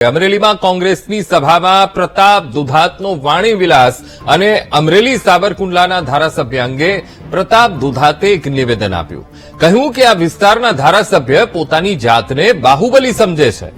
અમરેલીમાં કોંગ્રેસની સભામાં પ્રતાપ દુધાતનો વાણી વિલાસ અને અમરેલી સાવરકુંડલાના ધારાસભ્ય અંગે પ્રતાપ દુધાતે એક નિવેદન આપ્યું. કહ્યું કે આ વિસ્તારના ધારાસભ્ય પોતાની જાતને બાહુબલી સમજે છે.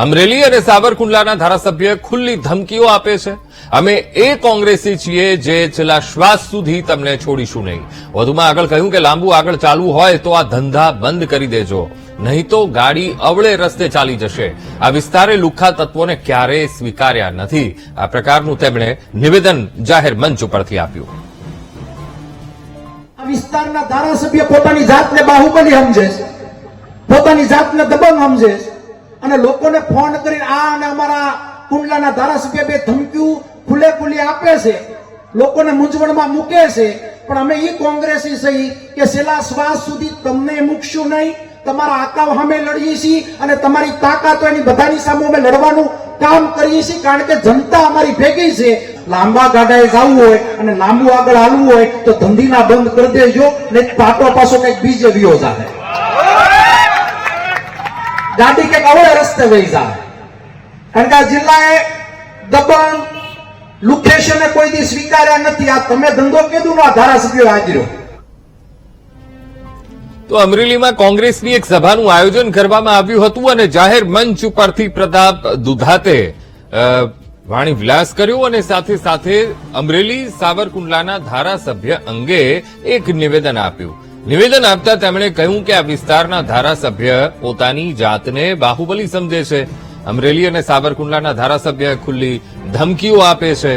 અમરેલી અને સાવરકુંડલાના ધારાસભ્ય ખુલ્લી ધમકીઓ આપે છે. અમે એ કોંગ્રેસી છીએ જે છેલ્લા શ્વાસ સુધી તમને છોડીશું નહીં. વધુમાં આગળ કહ્યું કે લાંબુ આગળ ચાલવું હોય તો આ ધંધા બંધ કરી દેજો, નહીં તો ગાડી અવળે રસ્તે ચાલી જશે. આ વિસ્તારે લુખ્ખા તત્વોને ક્યારેય સ્વીકાર્યા નથી. આ પ્રકારનું તેમણે નિવેદન જાહેર મંચ ઉપરથી આપ્યું. આ વિસ્તારના ધારાસભ્ય પોતાની જાતને બાહુબલી સમજે છે, પોતાની જાતને દબંગ સમજે છે અને લોકોને ફોન કરીને આ અને અમારા કુંડલાના ધારાસભ્ય બે ધમકીઓ ખુલ્લે ખુલ્લી આપે છે, લોકોને મૂંઝવણમાં મૂકે છે. પણ અમે એ કોંગ્રેસી સહી કે છેલ્લા શ્વાસ સુધી તમને મૂકશું નહીં, તમારા આકાવ સામે લડીએ છીએ અને તમારી તાકાત હોય એની બધાની સામે અમે લડવાનું કામ કરીએ છીએ. કારણ કે જનતા અમારી ભેગી છે. લાંબા ગાડાએ જવું હોય અને લાંબુ આગળ હાલવું હોય તો ધંધીના બંધ કરી દેજો, ને પાટો પાછો કઈક બીજે વિયો જાય, ગાડી કઈક અવળે રસ્તે વહી જાય. કારણ કે આ જિલ્લાએ દબંગ લુખેશને કોઈ દી સ્વીકાર્યા નથી. આ તમે ધંધો કીધું આ ધારાસભ્યો હાજરો. તો અમરેલીમાં કોંગ્રેસની એક સભાનું આયોજન કરવામાં આવ્યું હતું અને જાહેર મંચ ઉપરથી પ્રતાપ દુધાતે વાણી વિલાસ કર્યો અને સાથે સાથે અમરેલી સાવરકુંડલાના ધારાસભ્ય અંગે એક નિવેદન આપ્યું. નિવેદન આપતા તેમણે કહ્યું કે આ વિસ્તારના ધારાસભ્ય પોતાની જાતને બાહુબલી સમજે છે. અમરેલી અને સાવરકુંડલાના ધારાસભ્ય ખુલ્લી ધમકીઓ આપે છે.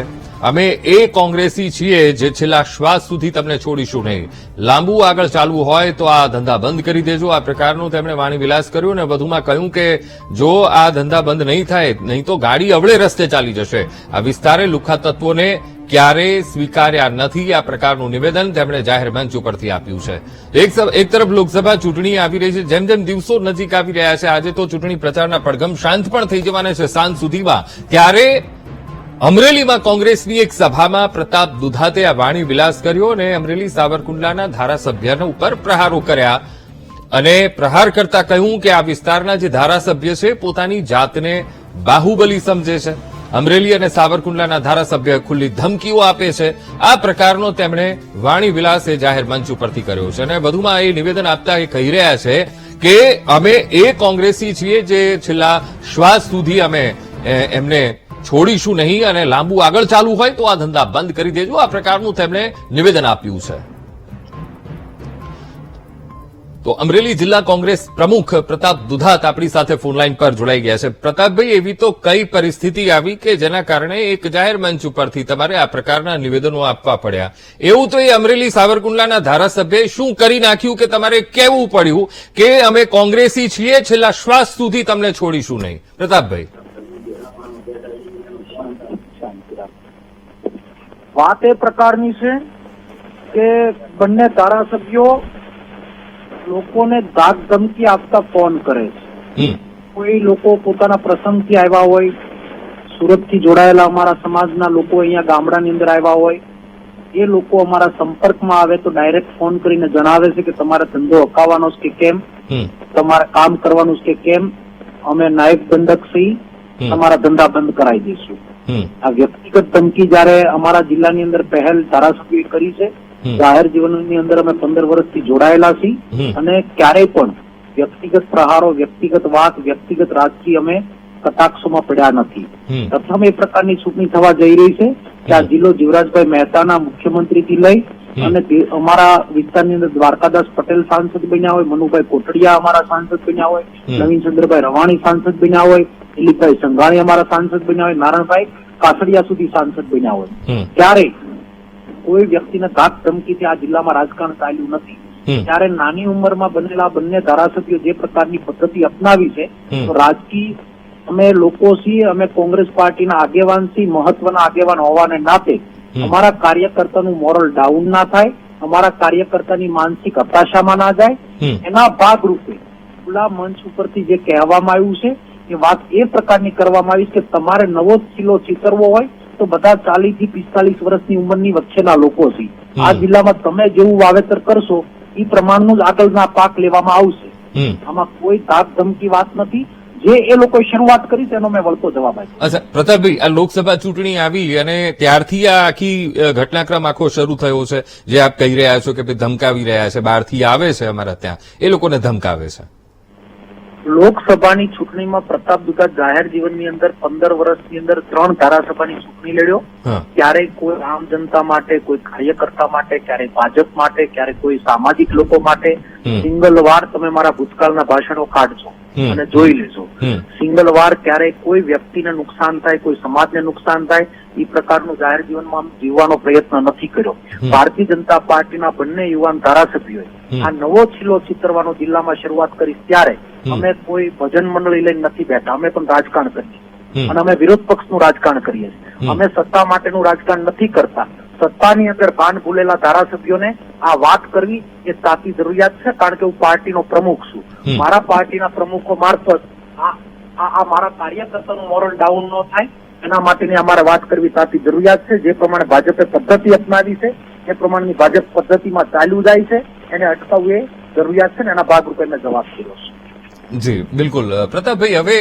અમે એ કોંગ્રેસી છીએ જે છેલ્લા શ્વાસ સુધી તમને છોડીશું નહીં. લાંબુ આગળ ચાલવું હોય તો આ ધંધા બંધ કરી દેજો. આ પ્રકારનું તેમણે વાણી વિલાસ કર્યું અને વધુમાં કહ્યું કે જો આ ધંધા બંધ નહીં થાય, નહીં તો ગાડી અવળે રસ્તે ચાલી જશે. આ વિસ્તારે લુખ્ખા તત્વોને ક્યારેય સ્વીકાર્યા નથી. આ પ્રકારનું નિવેદન તેમણે જાહેર મંચ ઉપરથી આપ્યું છે. એક તરફ લોકસભા ચૂંટણી આવી રહી છે. જેમ જેમ દિવસો નજીક આવી રહ્યા છે, આજે તો ચૂંટણી પ્રચારના પડઘમ શાંત પણ થઈ જવાના છે સાંજ સુધીમાં. ત્યારે અમરેલીમાં કોંગ્રેસની એક સભામાં પ્રતાપ દુધાતે આ વાણી વિલાસ કર્યો અને અમરેલી સાવરકુંડલાના ધારાસભ્યના ઉપર પ્રહારો કર્યા અને પ્રહાર કરતા કહ્યું કે આ વિસ્તારના જે ધારાસભ્ય છે પોતાની જાતને બાહુબલી સમજે છે. અમરેલી અને સાવરકુંડલાના ધારાસભ્ય ખુલ્લી ધમકીઓ આપે છે. આ પ્રકારનો તેમણે વાણી વિલાસ એ જાહેર મંચ ઉપરથી કર્યો છે અને વધુમાં એ નિવેદન આપતા એ કહી રહ્યા છે કે અમે એ કોંગ્રેસી છીએ જે છેલ્લા શ્વાસ સુધી અમે એમને છોડીશું નહીં અને લાંબુ આગળ ચાલવું હોય તો આ ધંધા બંધ કરી દેજો. આ પ્રકારનું તેમણે નિવેદન આપ્યું છે. તો અમરેલી જિલ્લા કોંગ્રેસ પ્રમુખ પ્રતાપ દુધાત આપણી સાથે ફોનલાઈન પર જોડાઈ ગયા છે. પ્રતાપભાઈ, એવી તો કઈ પરિસ્થિતિ આવી કે જેના કારણે એક જાહેર મંચ ઉપરથી તમારે આ પ્રકારના નિવેદનો આપવા પડ્યા? એવું તો એ અમરેલી સાવરકુંડલાના ધારાસભ્યએ શું કરી નાખ્યું કે તમારે કહેવું પડ્યું કે અમે કોંગ્રેસી છીએ, છેલ્લા શ્વાસ સુધી તમને છોડીશું નહીં? પ્રતાપભાઈ, વાત એ પ્રકારની છે કે બંને ધારાસભ્યો લોકોને ધાક ધમકી આપતા ફોન કરે છે. કોઈ લોકો પોતાના પ્રસંગથી આવ્યા હોય, સુરતથી જોડાયેલા અમારા સમાજના લોકો અહીંયા ગામડાની અંદર આવ્યા હોય, એ લોકો અમારા સંપર્કમાં આવે તો ડાયરેક્ટ ફોન કરીને જણાવે છે કે તમારે ધંધો અકાવવાનો છે કે કેમ, તમારે કામ કરવાનું છે કે કેમ, અમે નાયબ દંડક છીએ, તમારા ધંધા બંધ કરાવી દઈશું. આ વ્યક્તિગત ધમકી જયારે અમારા જિલ્લાની અંદર પહેલ ધારાસભ્યોએ કરી છે. જાહેર જીવનની અંદર અમે 15 વર્ષથી જોડાયેલા છીએ અને ક્યારેય પણ વ્યક્તિગત પ્રહારો, વ્યક્તિગત વાત, વ્યક્તિગત રાજકીય અમે કટાક્ષોમાં પડ્યા નથી. પ્રથમ એ પ્રકારની ચૂંટણી થવા જઈ રહી છે કે આ જિલ્લો જીવરાજભાઈ મહેતાના મુખ્યમંત્રીથી લઈ અને અમારા વિસ્તારની અંદર દ્વારકાદાસ પટેલ સાંસદ બન્યા હોય, મનુભાઈ કોટડિયા અમારા સાંસદ બન્યા હોય, નવીનચંદ્રભાઈ રવાણી સાંસદ બન્યા હોય, દિલીપભાઈ સંઘાણી અમારા સાંસદ બન્યા હોય, નારાયણભાઈ કાસડિયા સુધી સાંસદ બન્યા હોય. ત્યારે કોઈ વ્યક્તિને ધાક ધમકીથી આ જિલ્લામાં રાજકારણ ચાલ્યું નથી. ત્યારે નાની ઉંમરમાં બનેલા બંને ધારાસભ્યો જે પ્રકારની પદ્ધતિ અપનાવી છે, તો રાજકીય અમે લોકો છીએ, અમે કોંગ્રેસ પાર્ટીના આગેવાન છીએ, મહત્વના આગેવાન હોવાને નાતે અમારા કાર્યકર્તાનું મોરલ ડાઉન ના થાય, અમારા કાર્યકર્તાની માનસિક હતાશામાં ના જાય, એના ભાગરૂપે ખુલ્લા મંચ ઉપરથી જે કહેવામાં આવ્યું છે એ વાત એ પ્રકારની કરવામાં આવી કે તમારે નવો કિલ્લો ચીતરવો હોય તો બધા 40 થી 45 વર્ષની ઉંમરની વચ્ચેના લોકો છે. આ જિલ્લામાં તમે જેવું વાવેતર કરશો એ પ્રમાણનું જ આગળના પાક લેવામાં આવશે. આમાં કોઈ ધાક ધમકી વાત નથી. જે એ લોકોએ શરૂઆત કરી તેનો મેં વળતો જવાબ આપ્યો. અચ્છા પ્રતાપભાઈ, આ લોકસભા ચૂંટણી આવી અને ત્યારથી આ આખી ઘટનાક્રમ આખો શરૂ થયો છે, જે આપ કહી રહ્યા છો કે ભાઈ ધમકાવી રહ્યા છે, બહારથી આવે છે અમારા ત્યાં, એ લોકોને ધમકાવે છે. લોકસભાની ચૂંટણીમાં પ્રતાપ દુધાત જાહેર જીવનની અંદર 15 વર્ષની અંદર 3 ધારાસભાની ચૂંટણી લડ્યો. હા. ક્યારેય કોઈ આમ જનતા માટે, કોઈ કાર્યકર્તા માટે, ક્યારેય ભાજપ માટે, ક્યારેય કોઈ સામાજિક લોકો માટે. સિંગલ વાર તમે મારા ભૂતકાળના ભાષણો કાઢજો અને જોઈ લેજો. સિંગલ વાર ક્યારેય કોઈ વ્યક્તિને નુકસાન થાય, કોઈ સમાજને નુકસાન થાય એ પ્રકારનું જાહેર જીવનમાં જીવવાનો પ્રયત્ન નથી કર્યો. ભારતીય જનતા પાર્ટીના બંને યુવાન ધારાસભ્યોએ આ નવો છિલ્લો ચિતરવાનો જિલ્લામાં શરૂઆત કરી ત્યારે અમે કોઈ ભજન મંડળી લઈને નથી બેઠા. અમે પણ રાજકારણ કરીએ અને અમે વિરોધ પક્ષનું રાજકારણ કરીએ છીએ. અમે સત્તા માટેનું રાજકારણ નથી કરતા. સત્તાની અંદર ભાન ભૂલેલા ધારાસભ્યોને આ વાત કરવી એ તાતી જરૂરિયાત છે, કારણ કે હું પાર્ટીનો પ્રમુખ છું. મારા પાર્ટીના પ્રમુખો મારફત આ મારા કાર્યકર્તાનું મોરલ ડાઉન ન થાય એના માટેની અમારે વાત કરવી તાતી જરૂરિયાત છે. જે પ્રમાણે ભાજપે પદ્ધતિ અપનાવી છે એ પ્રમાણેની ભાજપ પદ્ધતિમાં ચાલ્યું જાય છે, એને અટકાવવું એ જરૂરિયાત છે ને એના ભાગરૂપે મેં જવાબ કર્યો છે. જી બિલકુલ. પ્રતાપભાઈ, હવે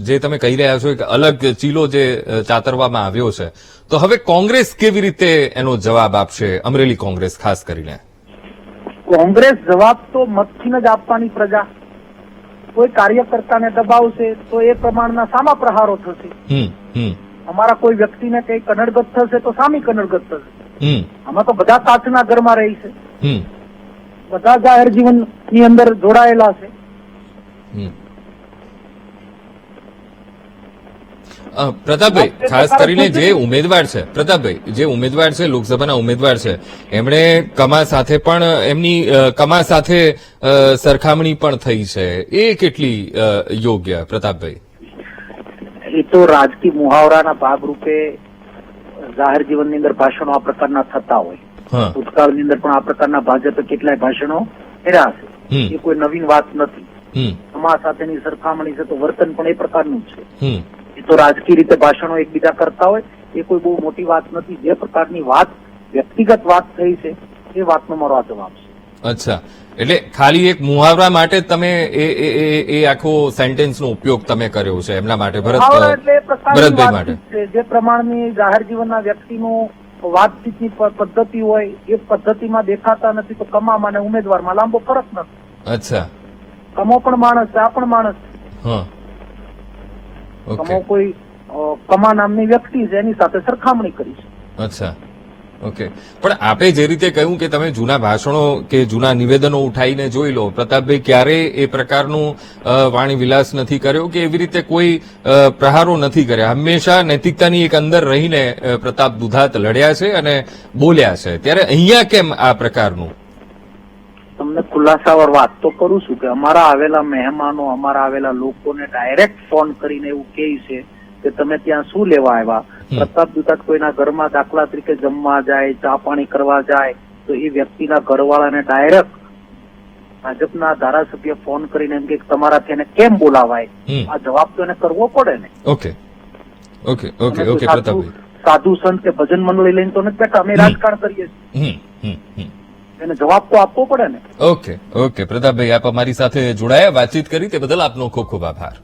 જે તમે કહી રહ્યા છો કે અલગ ચીલો જે ચાતરવામાં આવ્યો છે, તો હવે કોંગ્રેસ કેવી રીતે એનો જવાબ આપશે? અમરેલી કોંગ્રેસ ખાસ કરીને. કોંગ્રેસ જવાબ તો મતથી જ આપવાની. પ્રજા કોઈ કાર્યકર્તાને દબાવશે તો એ પ્રમાણના સામા પ્રહારો થશે. અમારા કોઈ વ્યક્તિને કઈ કનડગત થશે તો સામી કનડગત થશે. આમાં તો બધા કાચના ઘરમાં રહી છે, બધા જાહેર જીવન ની અંદર જોડાયેલા છે. પ્રતાપભાઈ, ખાસ કરીને જે ઉમેદવાર છે, પ્રતાપભાઈ જે ઉમેદવાર છે, લોકસભાના ઉમેદવાર છે, એમણે કમા સાથે પણ એમની કમા સાથે સરખામણી પણ થઈ છે, એ કેટલી યોગ્ય? પ્રતાપભાઈ, એ તો રાજકીય મુહાવરાના ભાગરૂપે જાહેર જીવનની અંદર ભાષણો આ પ્રકારના થતા હોય. ભૂતકાળની અંદર પણ આ પ્રકારના ભાજપે કેટલાય ભાષણો કર્યા છે. એ કોઈ નવીન વાત નથી. કમા સાથેની સરખામણી છે તો વર્તન પણ એ પ્રકારનું છે. એ તો રાજકીય રીતે ભાષણો એકબીજા કરતા હોય, એ કોઈ બહુ મોટી વાત નથી. જે પ્રકારની વાત વ્યક્તિગત વાત થઈ છે એ વાતનો મારો આ જવાબ છે. અચ્છા, એટલે ખાલી એક મુહાવરા માટે તમે એ આખો સેન્ટેન્સનો ઉપયોગ તમે કર્યો છે એમના માટે, ભરતભાઈ માટે. જે પ્રમાણની જાહેર જીવનના વ્યક્તિનું વાતચીતની પદ્ધતિ હોય એ પદ્ધતિમાં દેખાતા નથી તો કમામાં અને ઉમેદવારમાં લાંબો ફરક નથી. અચ્છા, કમો પણ માણસ છે, આ પણ માણસ છે. કમો કોઈ કમા નામની વ્યક્તિ છે એની સાથે સરખામણી કરી છે. અચ્છા, ઓકે. પણ આપે જે રીતે કહ્યું કે તમે જૂના ભાષણો કે જૂના નિવેદનો ઉઠાઈને જોઈ લો, પ્રતાપભાઈ ક્યારેય એ પ્રકારનું વાણી વિલાસ નથી કર્યો કે એવી રીતે કોઈ પ્રહારો નથી કર્યા. હંમેશા નૈતિકતાની એક અંદર રહીને પ્રતાપ દુધાત લડ્યા છે અને બોલ્યા છે. ત્યારે અહીંયા કેમ આ પ્રકારનું? તમને ખુલાસાવાર વાત તો કરું છું કે અમારા આવેલા મહેમાનો, અમારા આવેલા લોકોને ડાયરેક્ટ ફોન કરીને એવું કહે છે કે તમે ત્યાં શું લેવા આવ્યા? પ્રતાપ દુધાત કોઈના ઘરમાં દાખલા તરીકે જમવા જાય, ચા પાણી કરવા જાય તો એ વ્યક્તિના ઘરવાળાને ડાયરેક્ટ ભાજપના ધારાસભ્ય ફોન કરીને એમ કે તમારાથી એને કેમ બોલાવાય? આ જવાબ તો એને કરવો પડે ને. Okay okay okay okay. Pratapbhai, સાધુ સંત કે ભજન મંડળી લઈને તો નથી બેઠા, અમે રાજકારણ કરીએ છીએ, એને જવાબ તો આપવો પડે ને. Okay okay. પ્રતાપભાઈ, આપ અમારી સાથે જોડાયા, વાતચીત કરી તે બદલ આપનો ખૂબ ખૂબ આભાર.